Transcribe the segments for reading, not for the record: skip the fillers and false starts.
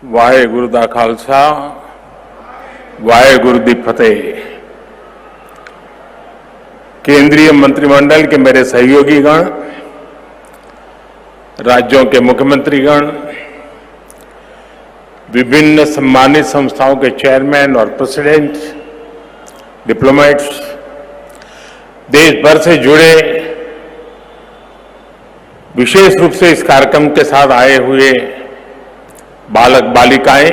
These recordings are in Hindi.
वाहेगुरु दा खालसा वाहेगुरु दी फतेह। केंद्रीय मंत्रिमंडल के मेरे सहयोगीगण, राज्यों के मुख्यमंत्रीगण, विभिन्न सम्मानित संस्थाओं के चेयरमैन और प्रेसिडेंट, डिप्लोमेट्स, देश भर से जुड़े विशेष रूप से इस कार्यक्रम के साथ आए हुए बालक बालिकाएं,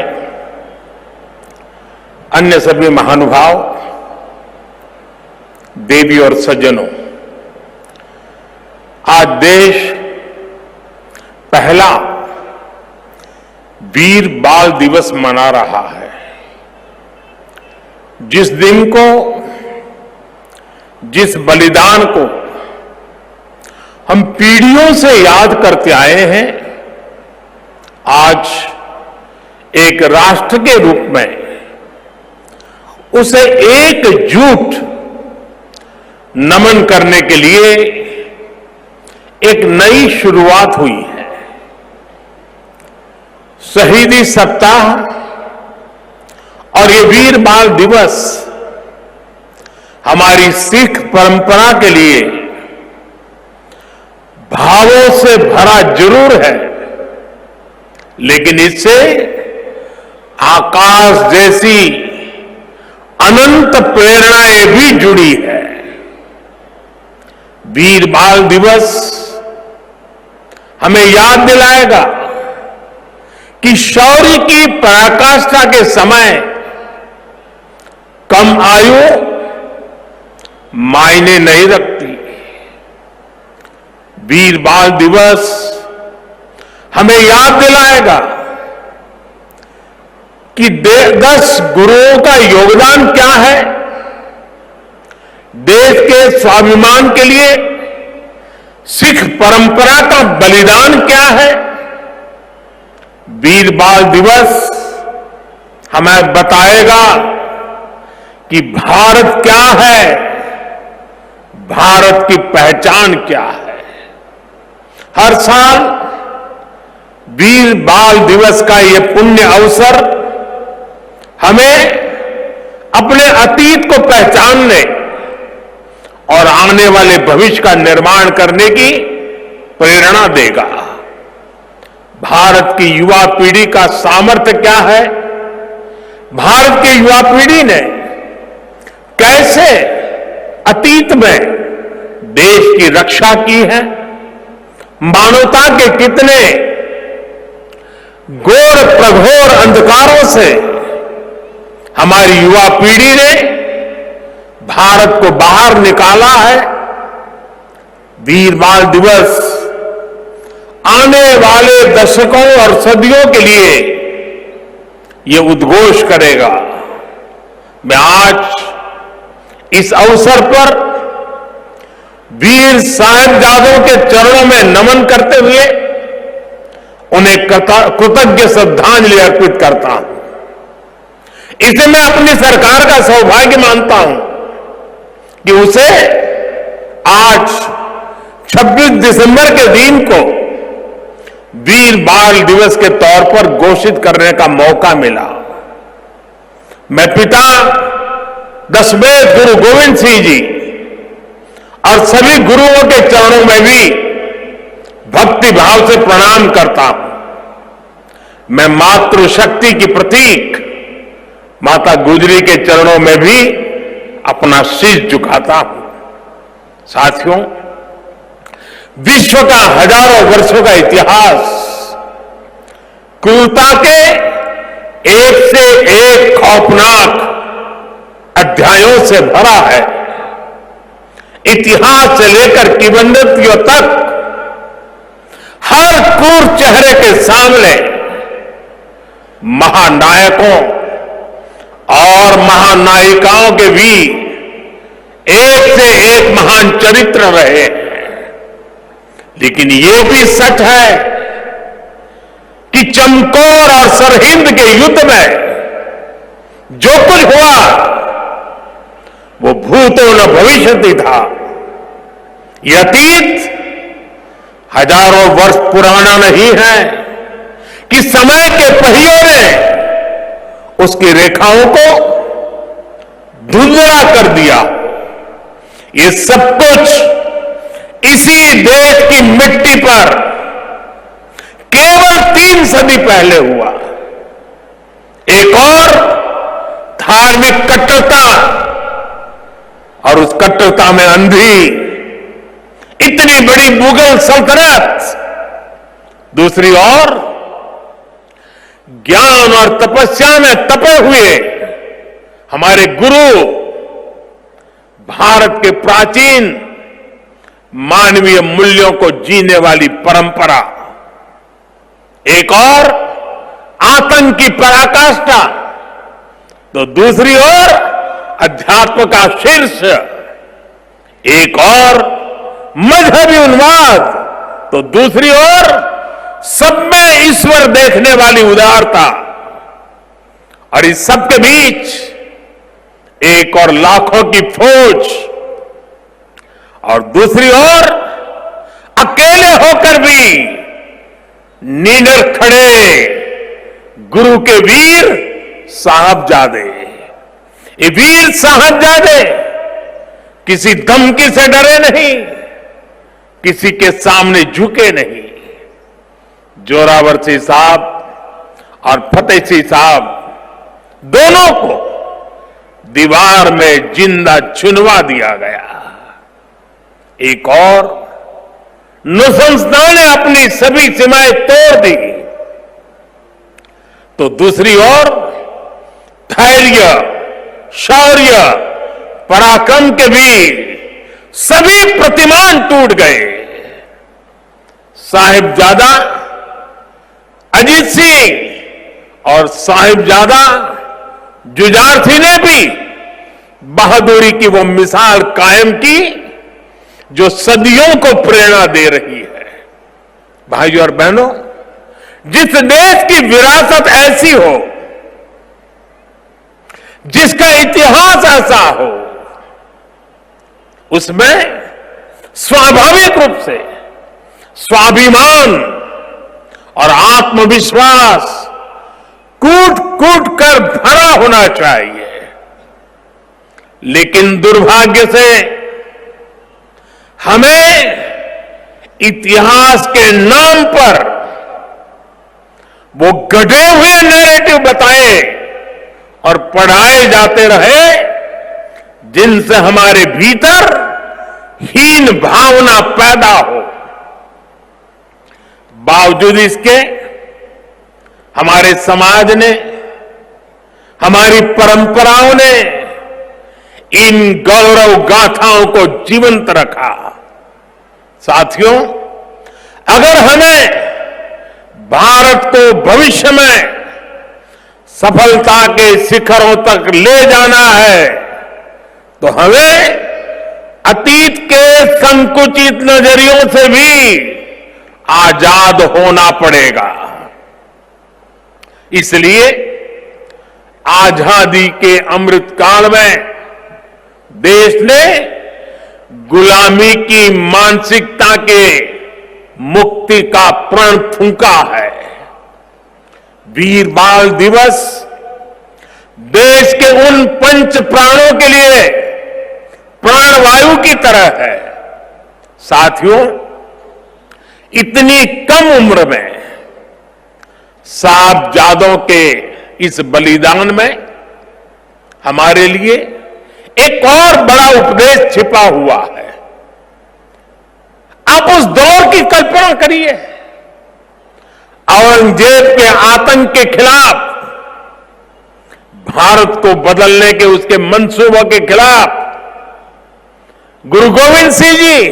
अन्य सभी महानुभाव, देवी और सज्जनों, आज देश पहला वीर बाल दिवस मना रहा है। जिस दिन को, जिस बलिदान को हम पीढ़ियों से याद करते आए हैं, आज एक राष्ट्र के रूप में उसे एकजुट नमन करने के लिए एक नई शुरुआत हुई है। शहीदी सप्ताह और ये वीर बाल दिवस हमारी सिख परंपरा के लिए भावों से भरा जरूर है, लेकिन इससे आकाश जैसी अनंत प्रेरणाएं भी जुड़ी है। वीर बाल दिवस हमें याद दिलाएगा कि शौर्य की पराकाष्ठा के समय कम आयु मायने नहीं रखती। वीर बाल दिवस हमें याद दिलाएगा कि 10 गुरुओं का योगदान क्या है, देश के स्वाभिमान के लिए सिख परंपरा का बलिदान क्या है। वीर बाल दिवस हमें बताएगा कि भारत क्या है, भारत की पहचान क्या है। हर साल वीर बाल दिवस का ये पुण्य अवसर हमें अपने अतीत को पहचानने और आने वाले भविष्य का निर्माण करने की प्रेरणा देगा। भारत की युवा पीढ़ी का सामर्थ्य क्या है, भारत की युवा पीढ़ी ने कैसे अतीत में देश की रक्षा की है, मानवता के कितने घोर प्रघोर अंधकारों से हमारी युवा पीढ़ी ने भारत को बाहर निकाला है। वीर बाल दिवस आने वाले दशकों और सदियों के लिए ये उद्घोष करेगा। मैं आज इस अवसर पर वीर साहिबजादों के चरणों में नमन करते हुए उन्हें कृतज्ञ श्रद्धांजलि अर्पित करता हूं। इसे मैं अपनी सरकार का सौभाग्य मानता हूं कि उसे आज 26 दिसंबर के दिन को वीर बाल दिवस के तौर पर घोषित करने का मौका मिला। मैं पिता दशमेश गुरु गोविंद सिंह जी और सभी गुरुओं के चरणों में भी भक्ति भाव से प्रणाम करता हूं। मैं मातृशक्ति की प्रतीक माता गुजरी के चरणों में भी अपना शीश झुकाता हूं। साथियों, विश्व का हजारों वर्षों का इतिहास क्रूरता के एक से एक खौफनाक अध्यायों से भरा है। इतिहास से लेकर किंवदंतियों तक हर क्रूर चेहरे के सामने महानायकों और महानायिकाओं के भी एक से एक महान चरित्र रहे हैं। लेकिन ये भी सच है कि चमकौर और सरहिंद के युद्ध में जो कुछ हुआ वो भूतो न भविष्यति था। ये अतीत हजारों वर्ष पुराना नहीं है कि समय के पहियों ने उसकी रेखाओं को धुंधला कर दिया। ये सब कुछ इसी देश की मिट्टी पर केवल 3 सदी पहले हुआ। एक और धार्मिक कट्टरता, और उस कट्टरता में अंधी इतनी बड़ी मुगल सल्तनत। दूसरी ओर ज्ञान और तपस्या में तपे हुए हमारे गुरु, भारत के प्राचीन मानवीय मूल्यों को जीने वाली परंपरा। एक और आतंक की पराकाष्ठा, तो दूसरी ओर अध्यात्म का शीर्ष। एक और मजहबी उन्माद, तो दूसरी ओर सब में ईश्वर देखने वाली उदारता। और इस सब के बीच एक और लाखों की फौज, और दूसरी ओर अकेले होकर भी निडर खड़े गुरु के वीर साहबजादे। ये वीर साहबजादे किसी धमकी से डरे नहीं, किसी के सामने झुके नहीं। जोरावर सिंह साहब और फतेह सिंह साहब दोनों को दीवार में जिंदा चुनवा दिया गया। एक और नृशंसता ने अपनी सभी सीमाएं तोड़ दी, तो दूसरी ओर धैर्य, शौर्य, पराक्रम के वीर सभी प्रतिमान टूट गए। साहिबजादा अजीत सिंह और साहिबजादा जुझार सिंह ने भी बहादुरी की वो मिसाल कायम की जो सदियों को प्रेरणा दे रही है। भाइयों और बहनों, जिस देश की विरासत ऐसी हो, जिसका इतिहास ऐसा हो, उसमें स्वाभाविक रूप से स्वाभिमान और आत्मविश्वास कूट कूट कर भरा होना चाहिए। लेकिन दुर्भाग्य से हमें इतिहास के नाम पर वो गढ़े हुए नैरेटिव बताए और पढ़ाए जाते रहे, जिनसे हमारे भीतर हीन भावना पैदा हो। बावजूद इसके हमारे समाज ने, हमारी परंपराओं ने इन गौरव गाथाओं को जीवंत रखा। साथियों, अगर हमें भारत को भविष्य में सफलता के शिखरों तक ले जाना है, तो हमें अतीत के संकुचित नजरियों से भी आजाद होना पड़ेगा। इसलिए आजादी के अमृतकाल में देश ने गुलामी की मानसिकता के मुक्ति का प्रण फूंका है। वीर बाल दिवस देश के उन पंच प्राणों के लिए प्राणवायु की तरह है। साथियों, इतनी कम उम्र में साहबजादों के इस बलिदान में हमारे लिए एक और बड़ा उपदेश छिपा हुआ है। आप उस दौर की कल्पना करिए, औरंगजेब के आतंक के खिलाफ, भारत को बदलने के उसके मंसूबों के खिलाफ गुरु गोविंद सिंह जी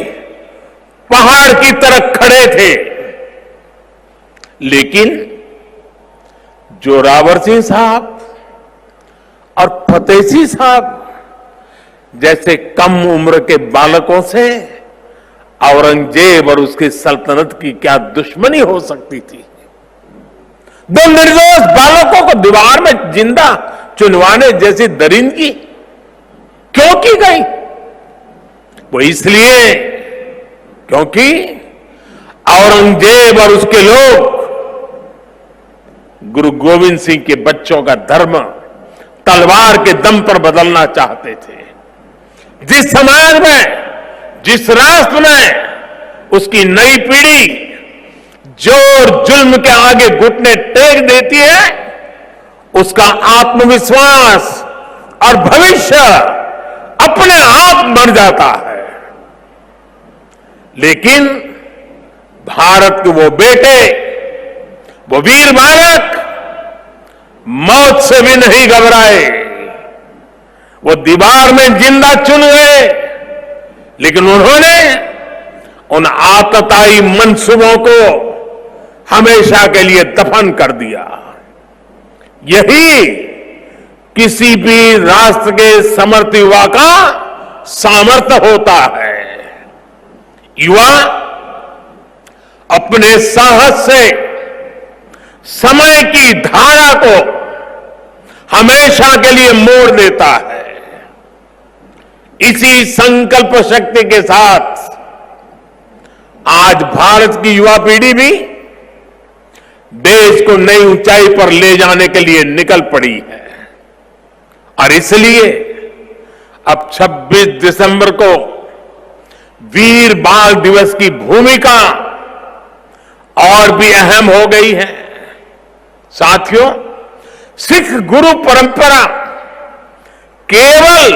पहाड़ की तरह खड़े थे। लेकिन जोरावर सिंह साहब और फतेह सिंह साहब जैसे कम उम्र के बालकों से औरंगजेब और उसकी सल्तनत की क्या दुश्मनी हो सकती थी। दो निर्दोष बालकों को दीवार में जिंदा चुनवाने जैसी दरिंदगी क्यों की गई? वो इसलिए क्योंकि औरंगजेब और उसके लोग गुरु गोविंद सिंह के बच्चों का धर्म तलवार के दम पर बदलना चाहते थे। जिस समाज में, जिस राष्ट्र में उसकी नई पीढ़ी जोर जुल्म के आगे घुटने टेक देती है, उसका आत्मविश्वास और भविष्य अपने आप बन जाता है। लेकिन भारत के वो बेटे, वो वीर बालक मौत से भी नहीं घबराए। वो दीवार में जिंदा चुन गए, लेकिन उन्होंने उन आतताई मंसूबों को हमेशा के लिए दफन कर दिया। यही किसी भी राष्ट्र के समर्थ युवा का सामर्थ्य होता है। युवा अपने साहस से समय की धारा को हमेशा के लिए मोड़ देता है। इसी संकल्प शक्ति के साथ आज भारत की युवा पीढ़ी भी देश को नई ऊंचाई पर ले जाने के लिए निकल पड़ी है। और इसलिए अब 26 दिसंबर को वीर बाल दिवस की भूमिका और भी अहम हो गई है। साथियों, सिख गुरु परंपरा केवल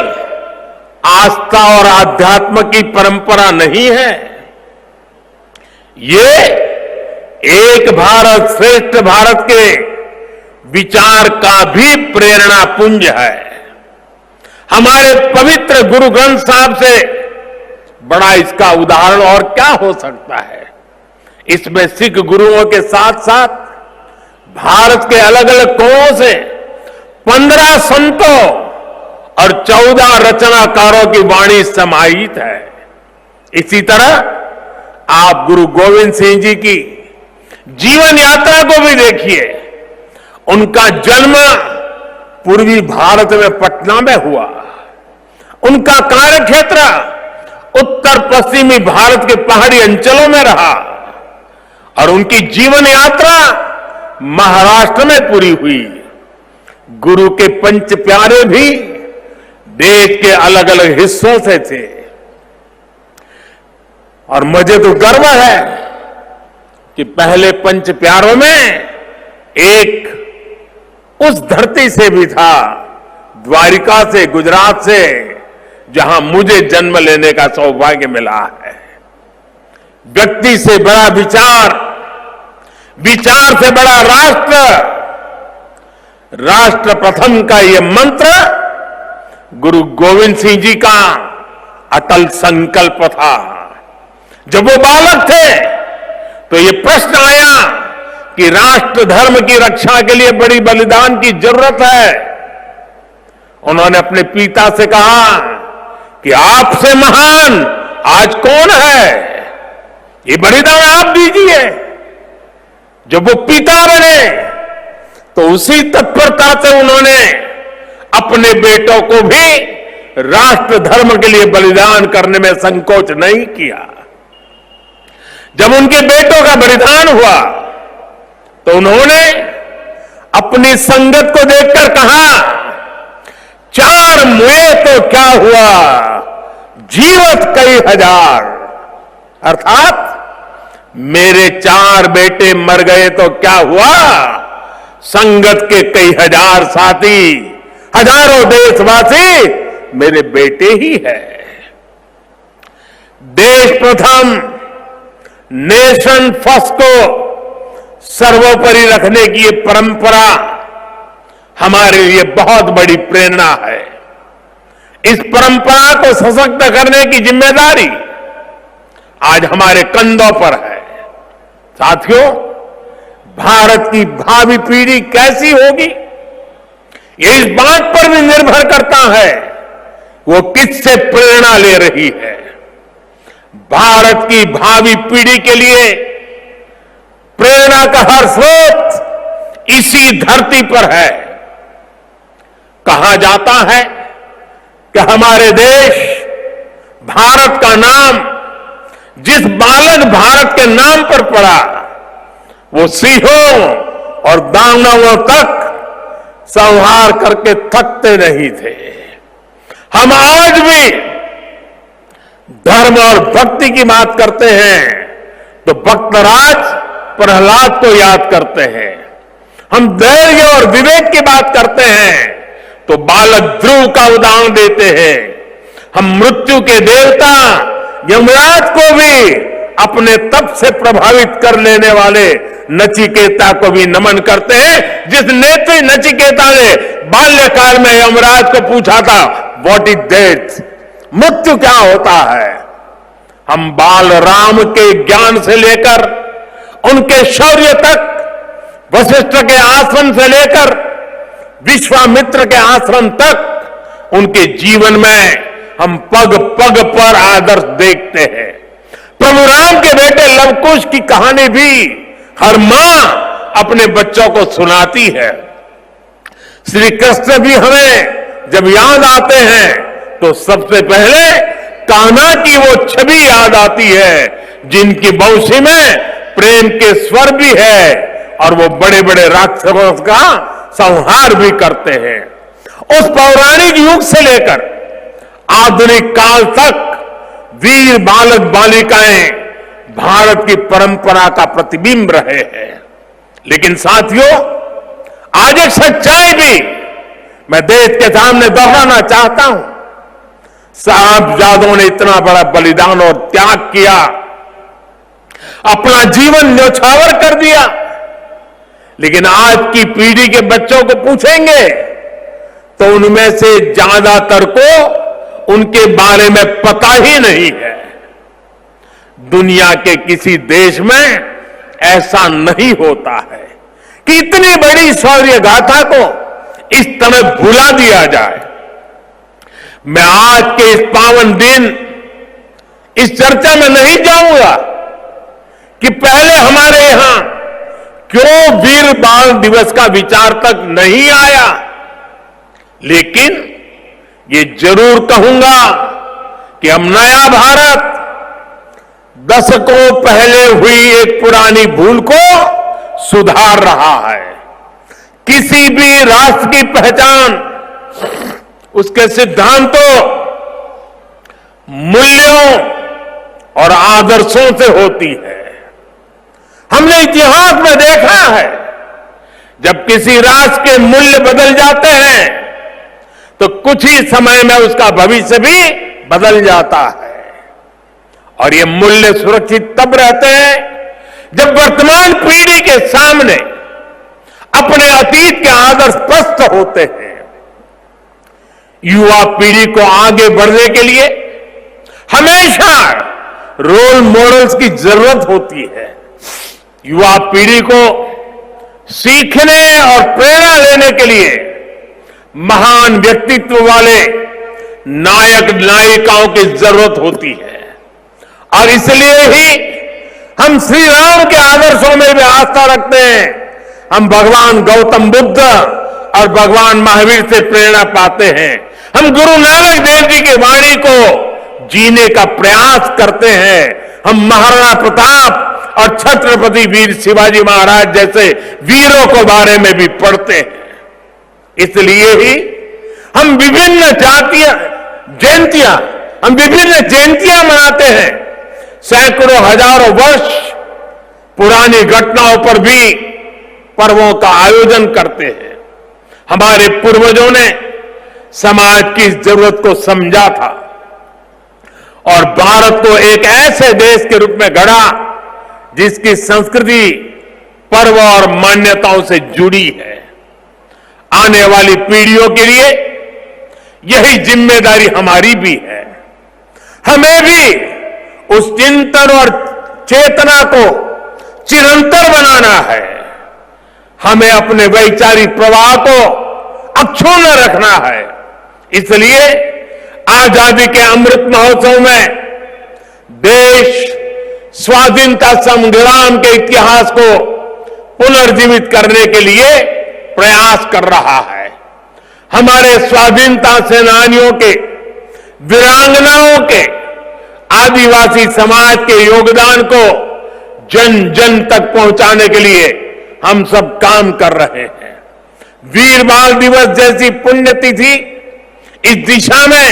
आस्था और आध्यात्म की परंपरा नहीं है, ये एक भारत श्रेष्ठ भारत के विचार का भी प्रेरणा पुंज है। हमारे पवित्र गुरु ग्रंथ साहब से बड़ा इसका उदाहरण और क्या हो सकता है। इसमें सिख गुरुओं के साथ साथ भारत के अलग अलग कोणों से 15 संतों और 14 रचनाकारों की वाणी समाहित है। इसी तरह आप गुरु गोविंद सिंह जी की जीवन यात्रा को भी देखिए। उनका जन्म पूर्वी भारत में पटना में हुआ। उनका कार्यक्षेत्र उत्तर पश्चिमी भारत के पहाड़ी अंचलों में रहा और उनकी जीवन यात्रा महाराष्ट्र में पूरी हुई। गुरु के पंच प्यारे भी देश के अलग अलग हिस्सों से थे। और मुझे तो गर्व है कि पहले पंच प्यारों में एक उस धरती से भी था, द्वारिका से, गुजरात से, जहां मुझे जन्म लेने का सौभाग्य मिला है। व्यक्ति से बड़ा विचार, विचार से बड़ा राष्ट्र, राष्ट्र प्रथम का ये मंत्र गुरु गोविंद सिंह जी का अटल संकल्प था। जब वो बालक थे तो ये प्रश्न आया कि राष्ट्र धर्म की रक्षा के लिए बड़ी बलिदान की जरूरत है। उन्होंने अपने पिता से कहा कि आपसे महान आज कौन है, ये बलिदान आप दीजिए। जब वो पिता बने तो उसी तत्परता से उन्होंने अपने बेटों को भी राष्ट्र धर्म के लिए बलिदान करने में संकोच नहीं किया। जब उनके बेटों का बलिदान हुआ तो उन्होंने अपनी संगत को देखकर कहा, 4 मुए तो क्या हुआ, जीवत कई हजार। अर्थात मेरे 4 बेटे मर गए तो क्या हुआ, संगत के कई हजार साथी, हजारों देशवासी मेरे बेटे ही है। देश प्रथम, नेशन फर्स्ट को सर्वोपरि रखने की ये परंपरा हमारे लिए बहुत बड़ी प्रेरणा है। इस परंपरा को सशक्त करने की जिम्मेदारी आज हमारे कंधों पर है। साथियों, भारत की भावी पीढ़ी कैसी होगी, ये इस बात पर भी निर्भर करता है वो किससे प्रेरणा ले रही है। भारत की भावी पीढ़ी के लिए प्रेरणा का हर स्रोत इसी धरती पर है। कहा जाता है कि हमारे देश भारत का नाम जिस बालक भारत के नाम पर पड़ा, वो सिंहों और दानवों तक संहार करके थकते नहीं थे। हम आज भी धर्म और भक्ति की बात करते हैं तो भक्तराज प्रहलाद को याद करते हैं। हम धैर्य और विवेक की बात करते हैं तो बालक ध्रुव का उदाहरण देते हैं। हम मृत्यु के देवता यमराज को भी अपने तप से प्रभावित कर लेने वाले नचिकेता को भी नमन करते हैं, जिस नेत्री नचिकेता ने बाल्यकाल में यमराज को पूछा था, व्हाट इज डेथ, मृत्यु क्या होता है। हम बाल राम के ज्ञान से लेकर उनके शौर्य तक, वशिष्ठ के आश्रम से लेकर विश्वामित्र के आश्रम तक, उनके जीवन में हम पग पग पर आदर्श देखते हैं। प्रभु राम के बेटे लवकुश की कहानी भी हर मां अपने बच्चों को सुनाती है। श्री कृष्ण भी हमें जब याद आते हैं तो सबसे पहले कान्हा की वो छवि याद आती है, जिनकी बंशी में प्रेम के स्वर भी है और वो बड़े बड़े राक्षसों का संहार भी करते हैं। उस पौराणिक युग से लेकर आधुनिक काल तक वीर बालक बालिकाएं भारत की परंपरा का प्रतिबिंब रहे हैं। लेकिन साथियों, आज एक सच्चाई भी मैं देश के सामने दोहराना चाहता हूं। साहबजादों ने इतना बड़ा बलिदान और त्याग किया, अपना जीवन न्यौछावर कर दिया, लेकिन आज की पीढ़ी के बच्चों को पूछेंगे तो उनमें से ज्यादातर को उनके बारे में पता ही नहीं है। दुनिया के किसी देश में ऐसा नहीं होता है कि इतनी बड़ी शौर्य गाथा को इस तरह भुला दिया जाए। मैं आज के इस पावन दिन इस चर्चा में नहीं जाऊंगा कि पहले हमारे यहां क्यों वीर बाल दिवस का विचार तक नहीं आया, लेकिन ये जरूर कहूंगा कि हम नया भारत दशकों पहले हुई एक पुरानी भूल को सुधार रहा है। किसी भी राष्ट्र की पहचान उसके सिद्धांतों, मूल्यों और आदर्शों से होती है। हमने इतिहास में देखा है, जब किसी राष्ट्र के मूल्य बदल जाते हैं तो कुछ ही समय में उसका भविष्य भी बदल जाता है। और ये मूल्य सुरक्षित तब रहते हैं जब वर्तमान पीढ़ी के सामने अपने अतीत के आदर्श स्पष्ट होते हैं। युवा पीढ़ी को आगे बढ़ने के लिए हमेशा रोल मॉडल्स की जरूरत होती है। युवा पीढ़ी को सीखने और प्रेरणा लेने के लिए महान व्यक्तित्व वाले नायक नायिकाओं की जरूरत होती है। और इसलिए ही हम श्री राम के आदर्शों में भी आस्था रखते हैं। हम भगवान गौतम बुद्ध और भगवान महावीर से प्रेरणा पाते हैं। हम गुरु नानक देव जी की वाणी को जीने का प्रयास करते हैं। हम महाराणा प्रताप और छत्रपति वीर शिवाजी महाराज जैसे वीरों के बारे में भी पढ़ते हैं। इसलिए ही हम विभिन्न जयंतियां मनाते हैं। सैकड़ों हजारों वर्ष पुरानी घटनाओं पर भी पर्वों का आयोजन करते हैं। हमारे पूर्वजों ने समाज की जरूरत को समझा था और भारत को एक ऐसे देश के रूप में गढ़ा जिसकी संस्कृति पर्व और मान्यताओं से जुड़ी है। आने वाली पीढ़ियों के लिए यही जिम्मेदारी हमारी भी है। हमें भी उस चिंतन और चेतना को चिरंतर बनाना है। हमें अपने वैचारिक प्रवाह को अक्षुण्ण रखना है। इसलिए आजादी के अमृत महोत्सव में देश स्वाधीनता संग्राम के इतिहास को पुनर्जीवित करने के लिए प्रयास कर रहा है। हमारे स्वाधीनता सेनानियों के, वीरांगनाओं के, आदिवासी समाज के योगदान को जन जन तक पहुंचाने के लिए हम सब काम कर रहे हैं। वीर बाल दिवस जैसी पुण्यतिथि इस दिशा में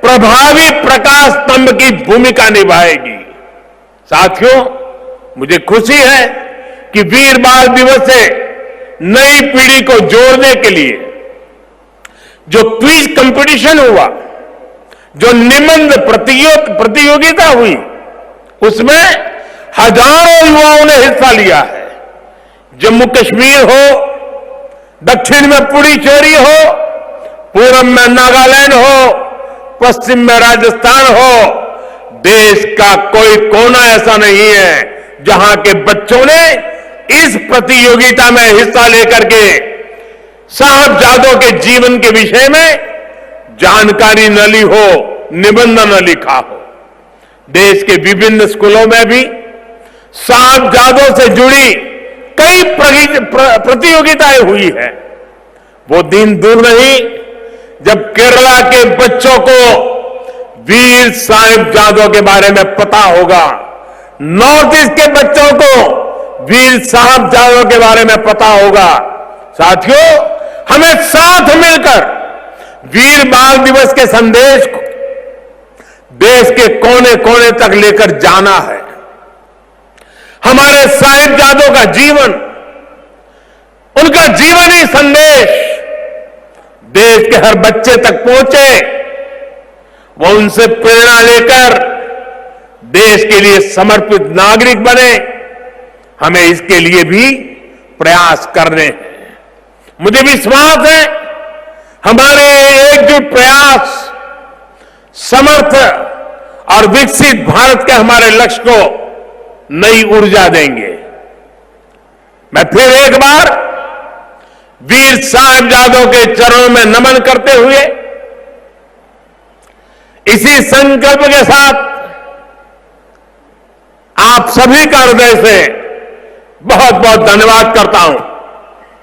प्रभावी प्रकाश स्तंभ की भूमिका निभाएगी। साथियों, मुझे खुशी है कि वीर बाल दिवस से नई पीढ़ी को जोड़ने के लिए जो क्विज कंपटीशन हुआ, जो निबंध प्रतियोगिता हुई, उसमें हजारों युवाओं ने हिस्सा लिया है। जम्मू कश्मीर हो, दक्षिण में पुडुचेरी हो, पूरब में नागालैंड हो, पश्चिम में राजस्थान हो, देश का कोई कोना ऐसा नहीं है जहां के बच्चों ने इस प्रतियोगिता में हिस्सा लेकर के साहबजादों के जीवन के विषय में जानकारी न ली हो, निबंध न लिखा हो। देश के विभिन्न स्कूलों में भी साहबजादों से जुड़ी कई प्रतियोगिताएं हुई है। वो दिन दूर नहीं जब केरला के बच्चों को वीर साहिबजादों के बारे में पता होगा, नॉर्थ ईस्ट के बच्चों को वीर साहिबजादों के बारे में पता होगा। साथियों, हमें साथ मिलकर वीर बाल दिवस के संदेश को देश के कोने कोने तक लेकर जाना है। हमारे साहिबजादों का जीवन, उनका जीवनी संदेश देश के हर बच्चे तक पहुंचे, वो उनसे प्रेरणा लेकर देश के लिए समर्पित नागरिक बने। हमें इसके लिए भी प्रयास करने हैं। मुझे विश्वास है हमारे एकजुट प्रयास समर्थ और विकसित भारत के हमारे लक्ष्य को नई ऊर्जा देंगे। मैं फिर एक बार वीर साहिबजादों के चरणों में नमन करते हुए इसी संकल्प के साथ आप सभी का हृदय से बहुत बहुत धन्यवाद करता हूं।